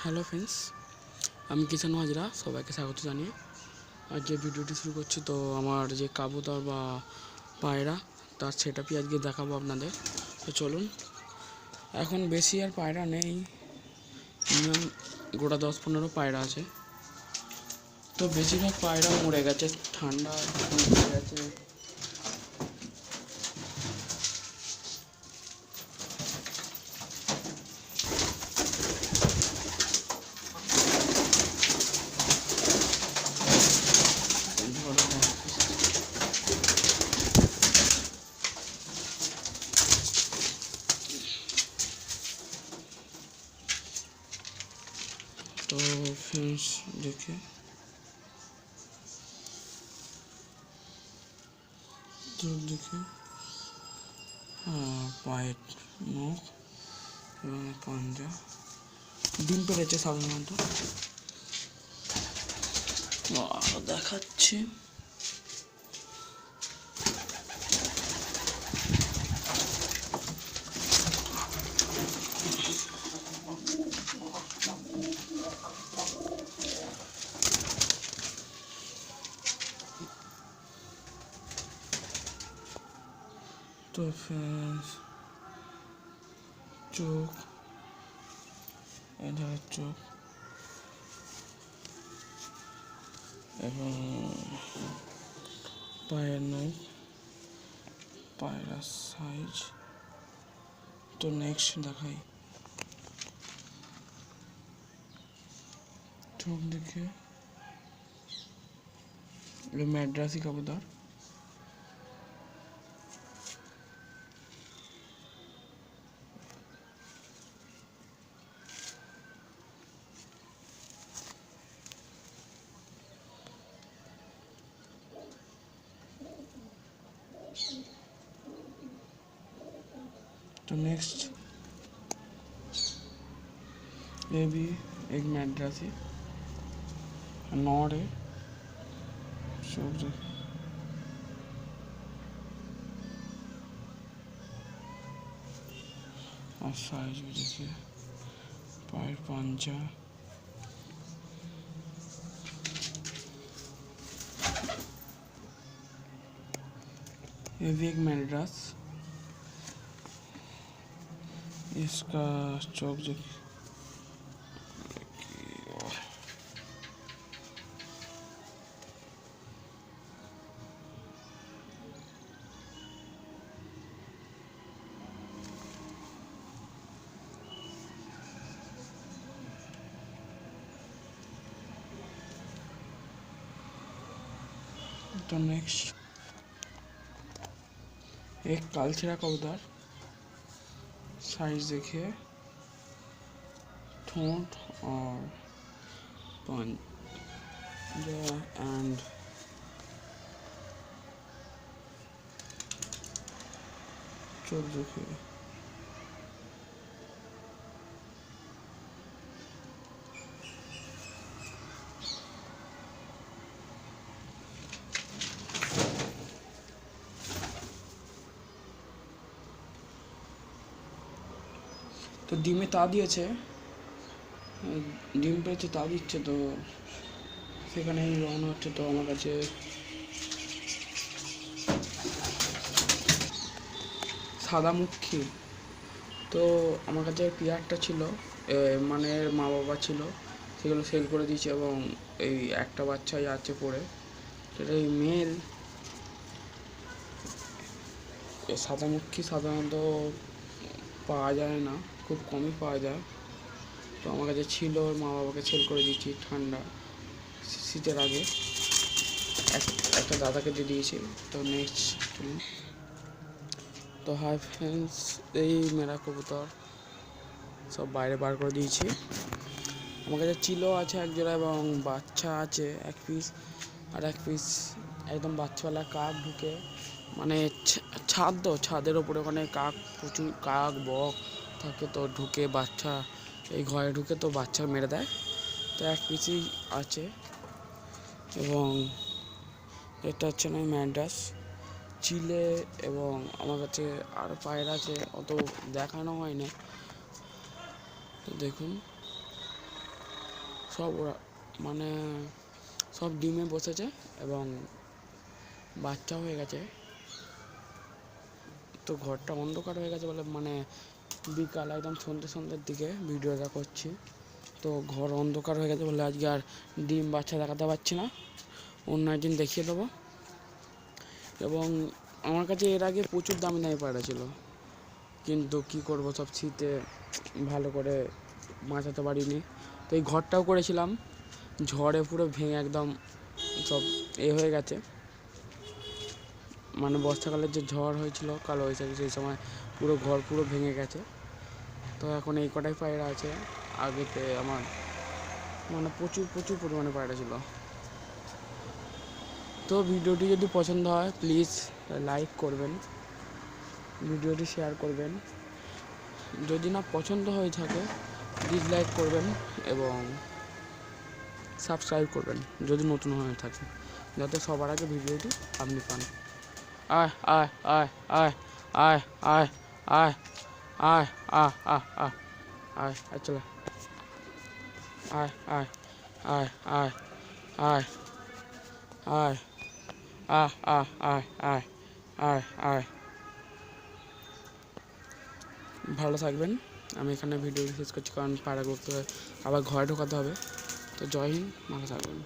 Hello friends, আমি কিষান হাজরা সবাইকে স্বাগত জানিয়ে আজকে ভিডিওটি শুরু করছি। তো আমার যে কাবুতর বা পায়রা তার সেটআপই আজকে দেখাবো আপনাদের। তো চলুন। এখন বেশি আর পায়রা নেই, মিনিমাম গোটা 10-15 পায়রা আছে। তো বেশিরভাগ পায়রা মরে গেছে, ঠান্ডা মরে গেছে। তো ফ্রেন্ডস দেখে পায়ের মুখ এবং পাঞ্জা ডিম পেড়েছে সাধারণত। দেখাচ্ছি তো ফ্রেন্ডস চোখ, এটা চোখ এবং পায়ের নখ, পায়রা সাইজ। তো নেক্সট দেখাই চোখ দেখে ম্যাড্রাসি কাবুতর। तो नेक्स्ट ये भी एक मैड्रासी नॉड है, और साइज भी देखिए, पैर पंजा। ये भी एक मैड्रास, इसका चौक देखिए। तो नेक्स्ट एक कालछेड़ा कबूतर, साइज देखिए, ठोंठ और पंजा एंड चोट देखिए। তো ডিমে তা দিয়েছে, ডিম পেয়েছে তা দিচ্ছে, তো সেখানেই রওনা হচ্ছে। তো আমার কাছে সাদামুখী, তো আমার কাছে পেয়ারটা ছিল, মানে মা বাবা ছিল, সেগুলো সেল করে দিয়েছে এবং এই একটা বাচ্চাই আছে পড়ে, সেটাই মেল। সাদামুখী সাধারণত পাওয়া যায় না, খুব কমই পাওয়া যায়। তো আমার কাছে ছিল, মা বাবাকে সেল করে দিয়েছি ঠান্ডা শীতের আগে, একটা দাদাকে দিয়ে দিয়েছি। তো নেক্সট তো হাই ফ্রেন্ডস, এই মেরা কবুতর সব বাইরে বার করে দিয়েছি। আমার কাছে চিলো আছে এক জোড়া এবং বাচ্চা আছে এক পিস, আর এক পিস একদম বাচ্চাওয়ালা কাক ঢুকে, মানে ছাদের ওপরে ওখানে কাক, প্রচুর কাক বক থাকে, তো ঢুকে বাচ্চা এই ঘরে ঢুকে, তো বাচ্চা মেরে দেয়। তো এক পিসই আছে এবং এটা হচ্ছে না ম্যাড্রাস চিলে, এবং আমার কাছে আরও পায়রা আছে, অত দেখানো হয় না। তো দেখুন সব ওরা মানে সব ডিমে বসেছে এবং বাচ্চা হয়ে গেছে। তো ঘরটা অন্ধকার হয়ে গেছে বলে মানে বিকাল একদম সন্ধ্যের দিকে ভিডিওটা করছি। তো ঘর অন্ধকার হয়ে গেছে বলে আজকে আর ডিম বাচ্চা দেখাতে পারছি না, অন্য একদিন দেখিয়ে দেবো। এবং আমার কাছে এর আগে প্রচুর দামি পায়রা ছিল, কিন্তু কি করব, সব শীতে ভালো করে বাঁচাতে পারিনি। তো এই ঘরটাও করেছিলাম, ঝড়ে পুরো ভেঙে একদম সব হয়ে গেছে। মানে বর্ষাকালের যে ঝড় হয়েছিল কালো বৈশাখী, সেই সময় পুরো ঘর পুরো ভেঙে গেছে। তো এখন এই কটাই পায়রা আছে। আগেতে আমার মানে প্রচুর পরিমাণে পায়রা ছিল। তো ভিডিওটি যদি পছন্দ হয় প্লিজ লাইক করবেন, ভিডিওটি শেয়ার করবেন। যদি না পছন্দ হয়ে থাকে ডিসলাইক করবেন এবং সাবস্ক্রাইব করবেন যদি নতুন হয়ে থাকে, যাতে সবার আগে ভিডিওটি আপনি পান। আয় আয় আয় আয় আয় আয় আয় আয় আয় আয় আয় আয় আয় চলে আয় আয় আয় আয় আয় আয় আয় আয় আয় আয় আয়। ভালো থাকবেন। আমি এখানে ভিডিও শেষ করছি, কারণ পায়রাগুলোকে আবার ঘরে ঢোকাতে হবে। তো জয় হিন্দ, ভালো থাকবেন।